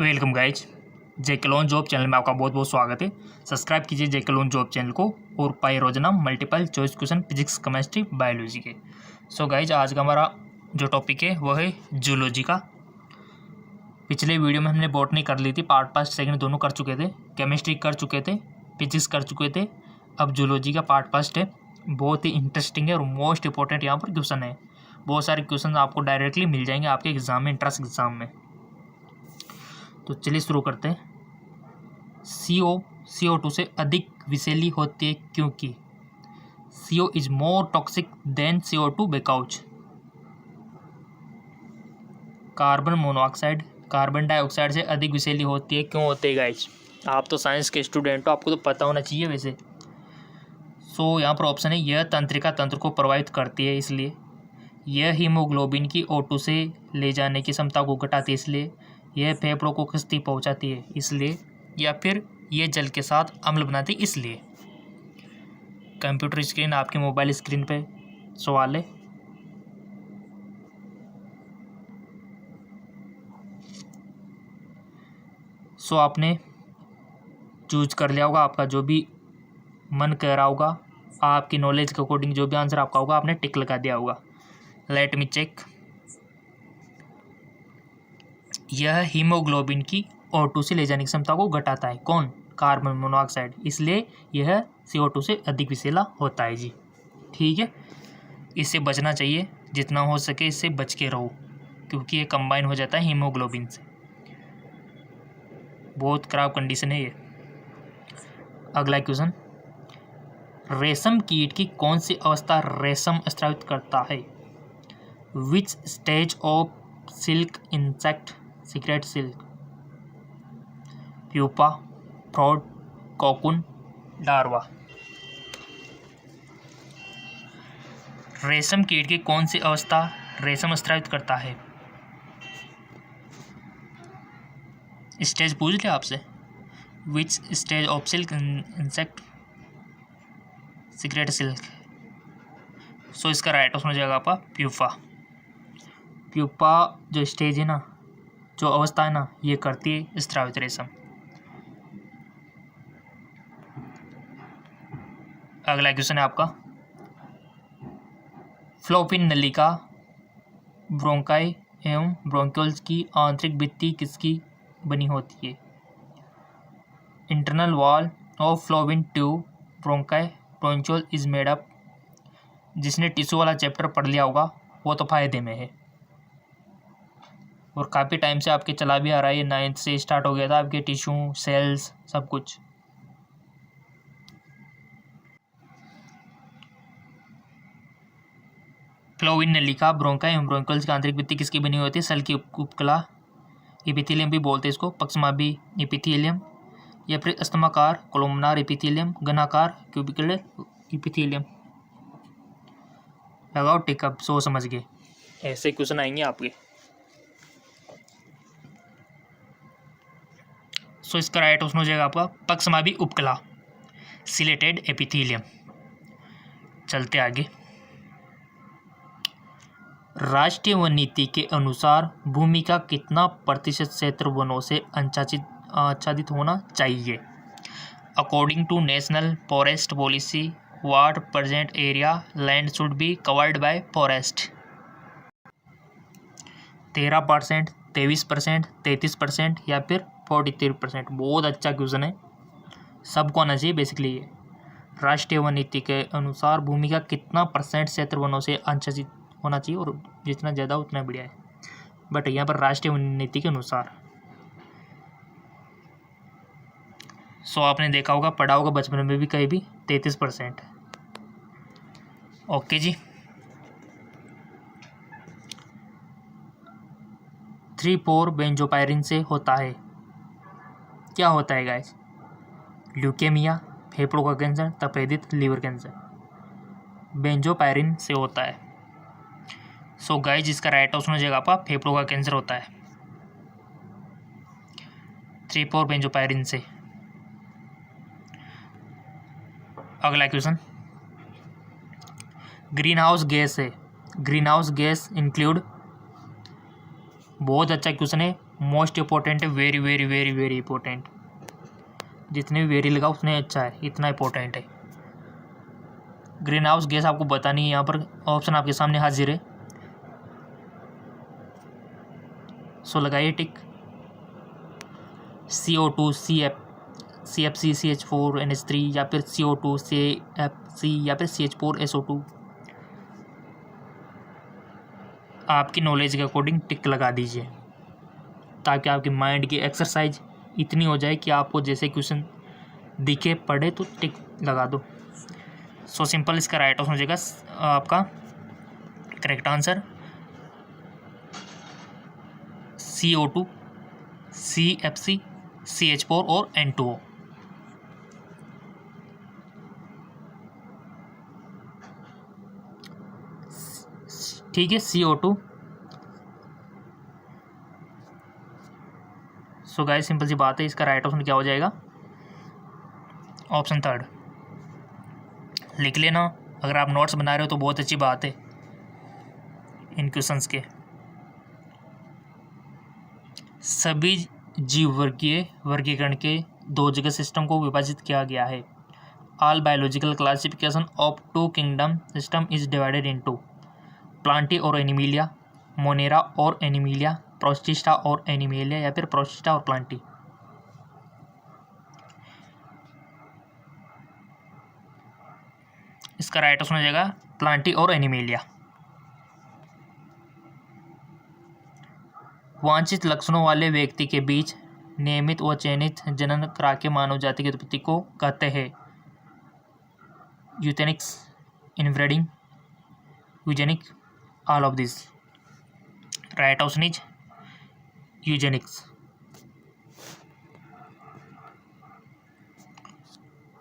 Welcome guys, जेके loan job channel में आपका बहुत बहुत स्वागत है। सब्सक्राइब कीजिए जेके लोन जॉब चैनल को और पाए रोजाना multiple choice question physics, chemistry, biology के। सो गाइज, आज का हमारा जो टॉपिक है वह है जूलॉजी का। पिछले वीडियो में हमने बॉटनी कर ली थी, पार्ट फर्स्ट सेकंड दोनों कर चुके थे, केमिस्ट्री कर चुके थे, फिजिक्स कर चुके थे। अब जूलॉजी का पार्ट फर्स्ट है। बहुत ही इंटरेस्टिंग है और मोस्ट इंपॉर्टेंट यहाँ पर क्वेश्चन है। बहुत सारे क्वेश्चन आपको डायरेक्टली मिल जाएंगे आपके एग्जाम में, इंट्रेंस एग्जाम में। तो चलिए शुरू करते हैं। CO2 से अधिक विषैली होती है क्योंकि CO is more toxic than CO2 because. Carbon monoxide carbon dioxide से अधिक विषैली होती है, क्यों होते हैं गाइज? आप तो साइंस के स्टूडेंट हो, आपको तो पता होना चाहिए वैसे। यहाँ पर ऑप्शन है, यह तंत्रिका तंत्र को प्रभावित करती है इसलिए, यह हीमोग्लोबिन की O2 से ले जाने की क्षमता को घटाती है इसलिए, यह फेफड़ों को क्षति पहुंचाती है इसलिए, या फिर यह जल के साथ अम्ल बनाती है इसलिए। कंप्यूटर स्क्रीन, आपके मोबाइल स्क्रीन पे सवाल है। आपने चूज कर लिया होगा, आपका जो भी मन कह रहा होगा, आपकी नॉलेज के अकॉर्डिंग जो भी आंसर आपका होगा आपने टिक लगा दिया होगा। Let me check. यह हीमोग्लोबिन की O2 से ले जाने की क्षमता को घटाता है। कौन? कार्बन मोनोऑक्साइड, इसलिए यह CO2 से अधिक विषैला होता है जी। ठीक है, इससे बचना चाहिए, जितना हो सके इससे बच के रहो, क्योंकि ये कंबाइन हो जाता है हीमोग्लोबिन से। बहुत खराब कंडीशन है ये। अगला क्वेश्चन, रेशम कीट की कौन सी अवस्था रेशम स्रावित करता है? Which stage of silk insect secret silk? Pupa, fraud, cocoon, larva. रेशम कीट की कौन सी अवस्था रेशम स्रावित करता है? स्टेज पूछ लिया आपसे। Which stage of silk insect secret silk. इसका राइट ऑप्शन हो जाएगा आपका प्यूपा। प्यूपा जो स्टेज है ना, जो अवस्था है ना, ये करती है स्रावित रेशम। अगला क्वेश्चन है आपका, फ्लोपिन नलिका ब्रोंकाई एवं ब्रोंक्यूल्स की आंतरिक भित्ति किसकी बनी होती है? Internal wall of Fallopian tube bronchi bronchiole is made up. जिसने टिश्यू वाला चैप्टर पढ़ लिया होगा वो तो फायदे में है, और काफ़ी टाइम से आपके चला भी आ रहा है, ये 9th से स्टार्ट हो गया था आपके टिश्यू, सेल्स, सब कुछ। फ्लोपिन नलिका ब्रोंकाई एवं ब्रोंक्यूल्स की आंतरिक भित्ति किसकी बनी होती है? सेल की उपकला, एपिथेलियम भी बोलते हैं इसको, पक्षमाभी एपिथेलियम, या फिर स्तमाकार कोलुमनार एपिथेलियम, घनाकार क्यूबिकुलर एपिथेलियम। लगाओ टिक, अब समझ गए। ऐसे क्वेश्चन आएंगे आपके। इसका राइट ऑप्शन हो जाएगा आपका पक्षमाभी उपकला, सिलेटेड एपिथेलियम। चलते आगे। राष्ट्रीय वन नीति के अनुसार भूमि का कितना प्रतिशत क्षेत्र वनों से आच्छादित होना चाहिए? According to national forest policy, what present area land should be covered by forest? 13%, 23%, 33% या फिर 43%? बहुत अच्छा क्वेश्चन है, सबको आना चाहिए बेसिकली ये। राष्ट्रीय वन नीति के अनुसार भूमि का कितना % क्षेत्र वनों से आच्छादित होना चाहिए, और जितना ज़्यादा उतना बढ़िया है, बट यहाँ पर राष्ट्रीय वन नीति के अनुसार। आपने देखा होगा, पढ़ा होगा बचपन में भी कहीं भी, 33%। ओके जी। 3,4 बेंजोपायरिन से होता है, क्या होता है गाइस? ल्यूकेमिया, फेफड़ों का कैंसर, तपेदिक, लीवर कैंसर। बेंजोपायरिन से होता है। गाइस, इसका राइट ऑप्शन हो जाएगा आपका फेफड़ों का कैंसर होता है 3,4 बेंजोपायरिन से। अगला क्वेश्चन, ग्रीन हाउस गैस है, ग्रीन हाउस गैस इंक्लूड। बहुत अच्छा क्वेश्चन है, मोस्ट इम्पोर्टेंट है, very very very very important. जितने भी वेरी लगा उतने अच्छा है, इतना इंपॉर्टेंट है। ग्रीन हाउस गैस आपको बतानी है, यहाँ पर ऑप्शन आपके सामने हाजिर है। सो लगाइए टिक। CO2, CFC, CH4, NH3 या फिर CO2, CFC या फिर CH4, SO2। आपकी नॉलेज के अकॉर्डिंग टिक लगा दीजिए, ताकि आपकी माइंड की एक्सरसाइज इतनी हो जाए कि आपको जैसे क्वेश्चन दिखे पढ़े तो टिक लगा दो। सो सिंपल इसका राइट ऑप्शन हो जाएगा आपका correct answer CO2, CFC, CH4 और N2O। ठीक है, CO2। सो गाइस सिंपल सी बात है, इसका राइट ऑप्शन क्या हो जाएगा? Option third. लिख लेना, अगर आप नोट्स बना रहे हो तो बहुत अच्छी बात है इन क्वेश्चंस के। सभी जीव वर्गीय वर्गीकरण के 2 जगह सिस्टम को विभाजित किया गया है। All biological classification of 2 kingdom system is divided into Plantae और एनिमिलिया, मोनेरा और एनिमिलिया, प्रोस्टिस्टा और एनिमिलिया या फिर प्रोस्टिस्टा और प्लांटी। इसका राइट ऑप्शन हो जाएगा प्लांटी और एनिमिलिया। वांछित लक्षणों वाले व्यक्ति के बीच नियमित व चयनित जनन करा के मानव जाति की उत्पत्ति को कहते हैं यूथेनिक्स, inbreeding, eugenic, all of this. Right option is Eugenix.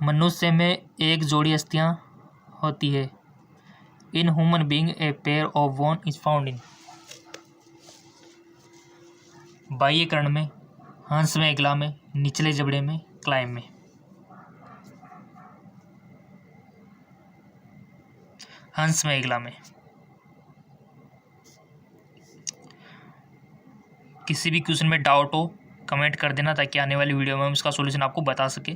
मनुष्य में एक जोड़ी अस्थियां होती है। In human being a pair of bone is found in. बाह्य कर्ण में, हंस में, इगला में, निचले जबड़े में, क्लाइम में। हंस में, इगला में। किसी भी क्वेश्चन में डाउट हो कमेंट कर देना, ताकि आने वाली वीडियो में हम इसका सॉल्यूशन आपको बता सके।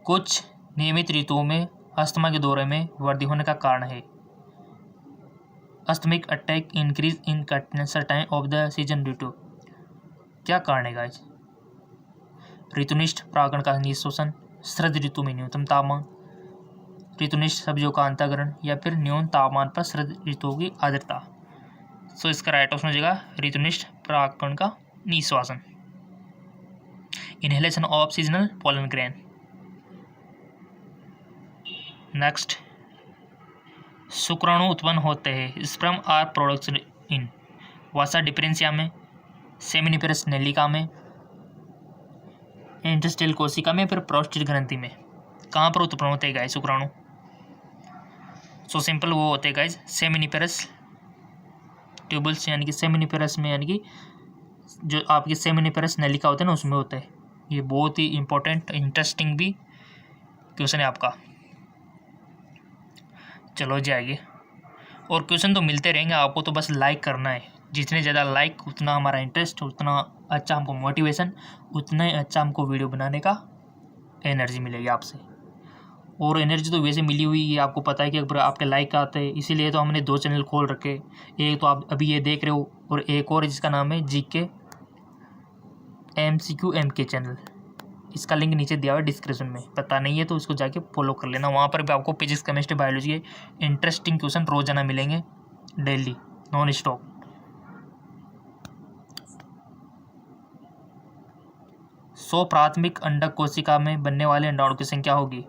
कुछ नियमित ऋतुओं में अस्थमा के दौरे में वृद्धि होने का कारण है। Asthmic attack increase in certain of the season due to. क्या कारण है गाइस? ऋतुनिष्ठ परागण का निःशोषण, शरद ऋतु में न्यूनतम तापमान, ऋतुनिष्ठ सब्जियों का अंतःकरण या फिर न्यून तापमान पर शरद ऋतुओं की आर्द्रता। सो इसका राइट ऑप्शन हो जाएगा ऋतुनिष्ठ परागण का निःश्वासन, inhalation of seasonal pollen grain. Next, शुक्राणु उत्पन्न होते हैं। Sperm are production in vasa differentia में, सेमिनिफेरस नेलिका में, इंटेस्टाइनल कोशिका में, फिर प्रोस्टेट ग्रंथि में। कहाँ पर उत्पन्न होते हैं गाइस शुक्राणु? सो सिंपल वो होते हैं गाइस सेमिनिफेरस ट्यूबल्स, यानी कि सेमिनिफेरस में, यानी कि जो आपकी सेमिनिफेरस नेलिका होते हैं ना, उसमें होता है। ये बहुत ही इंपॉर्टेंट इंटरेस्टिंग भी क्वेश्चन है आपका। चलो जाइए, और क्वेश्चन तो मिलते रहेंगे आपको, तो बस लाइक करना है। जितने ज़्यादा लाइक उतना हमारा इंटरेस्ट, उतना अच्छा हमको मोटिवेशन, उतना ही अच्छा हमको वीडियो बनाने का एनर्जी मिलेगी आपसे। और एनर्जी तो वैसे मिली हुई है, आपको पता है कि अगर आपके लाइक आते हैं, इसीलिए तो हमने 2 चैनल खोल रखे। एक तो आप अभी ये देख रहे हो, और एक और जिसका नाम है GK MCQ MK चैनल। इसका लिंक नीचे दिया हुआ है डिस्क्रिप्शन में, पता नहीं है तो उसको जाके फॉलो कर लेना। वहाँ पर भी आपको फिजिक्स, केमिस्ट्री, बायोलॉजी के इंटरेस्टिंग क्वेश्चन रोजाना मिलेंगे, डेली नॉन स्टॉप। सौ प्राथमिक अंडक कोशिका में बनने वाले अंडाणु की संख्या होगी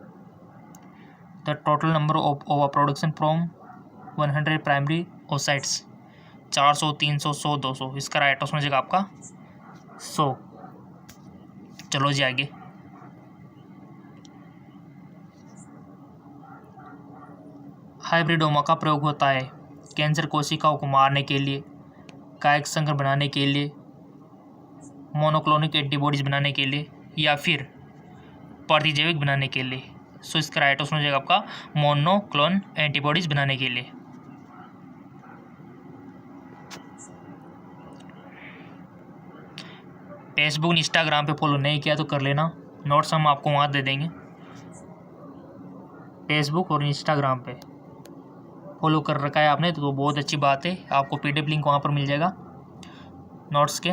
द टोटल नंबर ऑफ ओवा प्रोडक्शन फ्रॉम 100 प्राइमरी ओसाइट्स। 400, 300, 100, 200। इसका राइट ऑप्शन हो जाएगा आपका 100। चलो जी आगे। हाइब्रिडोमा का प्रयोग होता है कैंसर कोशिकाओं को मारने के लिए, कायिक संकर बनाने के लिए, मोनोक्लोनिक एंटीबॉडीज बनाने के लिए, या फिर प्रतिजैविक बनाने के लिए। सो इसका राइट ऑप्शन हो जाएगा आपका मोनोक्लोन एंटीबॉडीज बनाने के लिए। फेसबुक इंस्टाग्राम पे फॉलो नहीं किया तो कर लेना, नोट्स हम आपको वहाँ दे देंगे। फेसबुक और इंस्टाग्राम पे फॉलो कर रखा है आपने तो बहुत अच्छी बात है, आपको PDF लिंक वहाँ पर मिल जाएगा नोट्स के।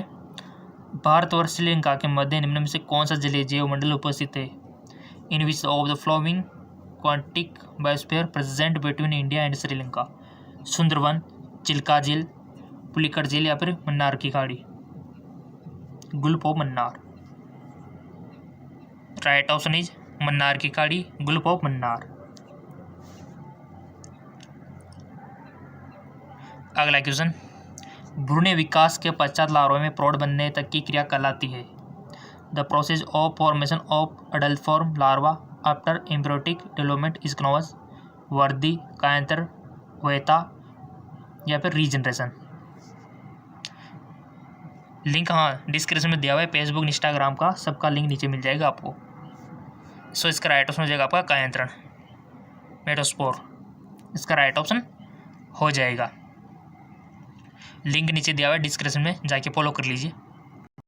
भारत और श्रीलंका के मध्य निम्न में से कौन सा जलीय जैव मंडल उपस्थित है? In which of the flowing quantic biosphere present between India and Sri Lanka? Sundarvan, Chilka झील, पुलिकट झील या फिर मन्नार की खाड़ी? Gulf of Mannar. Right option is Mannar की खाड़ी, गल्फ ऑफ मन्नार। अगला क्वेश्चन, भ्रूण विकास के पश्चात लार्वा में प्रौढ़ बनने तक की क्रिया कहलाती है? The process of formation of adult form larva after embryotic development is known as वृद्धि, कायांतर, वयता या फिर रीजनरेशन? लिंक हाँ डिस्क्रिप्शन में दिया हुआ है, फेसबुक इंस्टाग्राम का सबका लिंक नीचे मिल जाएगा आपको। सो इसका राइट ऑप्शन हो जाएगा आपका कायांतरण, मेटोस्पोर, इसका राइट ऑप्शन हो जाएगा। लिंक नीचे दिया हुआ है डिस्क्रिप्शन में, जाके फॉलो कर लीजिए।